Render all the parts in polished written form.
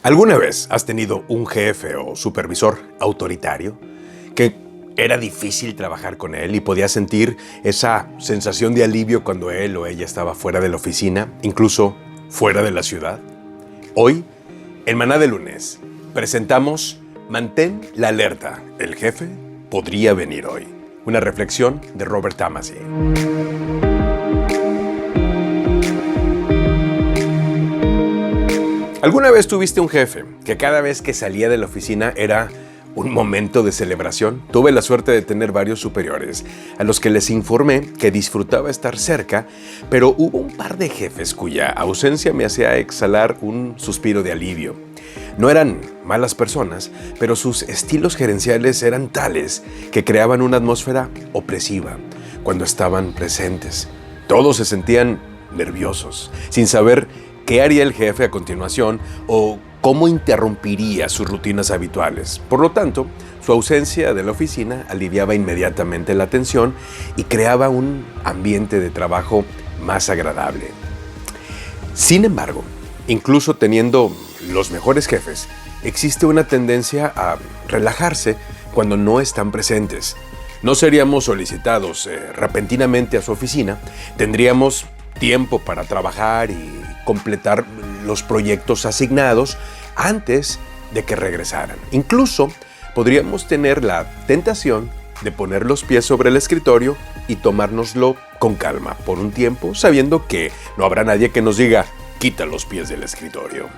¿Alguna vez has tenido un jefe o supervisor autoritario que era difícil trabajar con él y podías sentir esa sensación de alivio cuando él o ella estaba fuera de la oficina, incluso fuera de la ciudad? Hoy, en Maná de Lunes, presentamos Mantén la alerta, el jefe podría venir hoy. Una reflexión de Robert Tamasi. ¿Alguna vez tuviste un jefe que cada vez que salía de la oficina era un momento de celebración? Tuve la suerte de tener varios superiores a los que les informé que disfrutaba estar cerca, pero hubo un par de jefes cuya ausencia me hacía exhalar un suspiro de alivio. No eran malas personas, pero sus estilos gerenciales eran tales que creaban una atmósfera opresiva cuando estaban presentes. Todos se sentían nerviosos, sin saber qué haría el jefe a continuación o cómo interrumpiría sus rutinas habituales. Por lo tanto, su ausencia de la oficina aliviaba inmediatamente la tensión y creaba un ambiente de trabajo más agradable. Sin embargo, incluso teniendo los mejores jefes, existe una tendencia a relajarse cuando no están presentes. No seríamos solicitados repentinamente a su oficina, tendríamos tiempo para trabajar y completar los proyectos asignados antes de que regresaran. Incluso podríamos tener la tentación de poner los pies sobre el escritorio y tomárnoslo con calma por un tiempo, sabiendo que no habrá nadie que nos diga quita los pies del escritorio.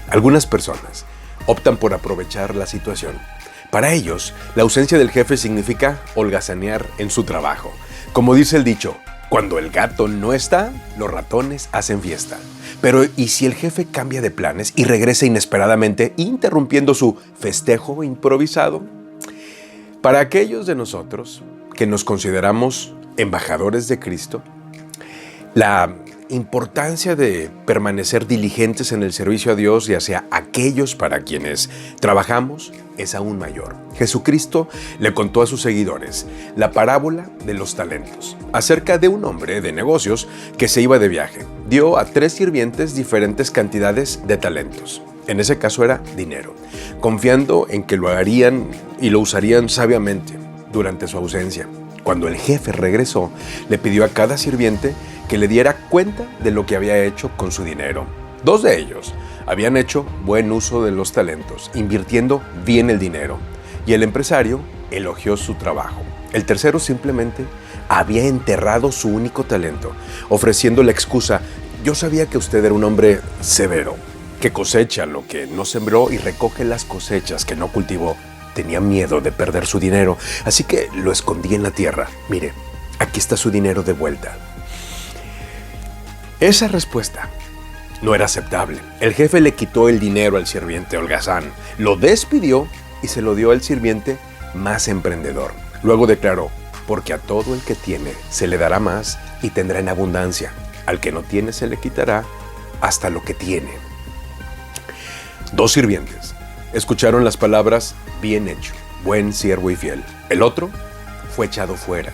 Algunas personas optan por aprovechar la situación. Para ellos, la ausencia del jefe significa holgazanear en su trabajo. Como dice el dicho, cuando el gato no está, los ratones hacen fiesta. Pero ¿y si el jefe cambia de planes y regresa inesperadamente, interrumpiendo su festejo improvisado? Para aquellos de nosotros que nos consideramos embajadores de Cristo, la importancia de permanecer diligentes en el servicio a Dios y hacia aquellos para quienes trabajamos es aún mayor. Jesucristo le contó a sus seguidores la parábola de los talentos acerca de un hombre de negocios que se iba de viaje. Dio a 3 sirvientes diferentes cantidades de talentos. En ese caso era dinero, confiando en que lo harían y lo usarían sabiamente durante su ausencia. Cuando el jefe regresó, le pidió a cada sirviente que le diera cuenta de lo que había hecho con su dinero. 2 de ellos habían hecho buen uso de los talentos, invirtiendo bien el dinero, y el empresario elogió su trabajo. El tercero simplemente había enterrado su único talento, ofreciendo la excusa: yo sabía que usted era un hombre severo, que cosecha lo que no sembró y recoge las cosechas que no cultivó. Tenía miedo de perder su dinero, así que lo escondí en la tierra. Mire, aquí está su dinero de vuelta. Esa respuesta no era aceptable. El jefe le quitó el dinero al sirviente holgazán, lo despidió y se lo dio al sirviente más emprendedor. Luego declaró: porque a todo el que tiene se le dará más y tendrá en abundancia. Al que no tiene se le quitará hasta lo que tiene. 2 sirvientes escucharon las palabras: bien hecho, buen siervo y fiel. El otro fue echado fuera.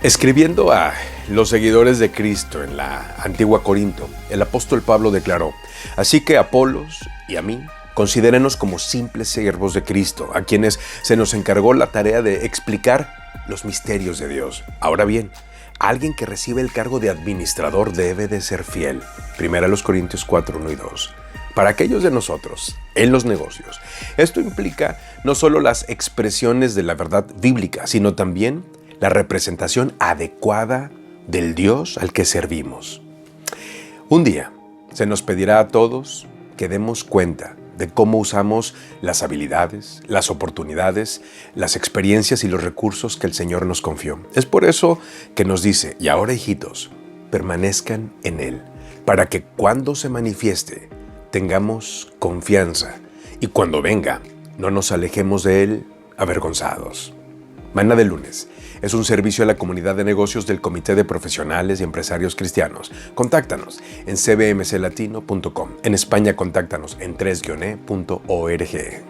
Escribiendo a los seguidores de Cristo en la antigua Corinto, el apóstol Pablo declaró: así que Apolos y a mí, considérenos como simples siervos de Cristo, a quienes se nos encargó la tarea de explicar los misterios de Dios. Ahora bien, alguien que recibe el cargo de administrador debe de ser fiel. 1 Corintios 4, 1 y 2. Para aquellos de nosotros, en los negocios, esto implica no solo las expresiones de la verdad bíblica, sino también la representación adecuada del Dios al que servimos. Un día se nos pedirá a todos que demos cuenta de cómo usamos las habilidades, las oportunidades, las experiencias y los recursos que el Señor nos confió. Es por eso que nos dice: y ahora, hijitos, permanezcan en Él, para que cuando se manifieste tengamos confianza y cuando venga no nos alejemos de Él avergonzados. Maná de Lunes es un servicio a la comunidad de negocios del Comité de Profesionales y Empresarios Cristianos. Contáctanos en cbmclatino.com. En España, contáctanos en 3-e.org.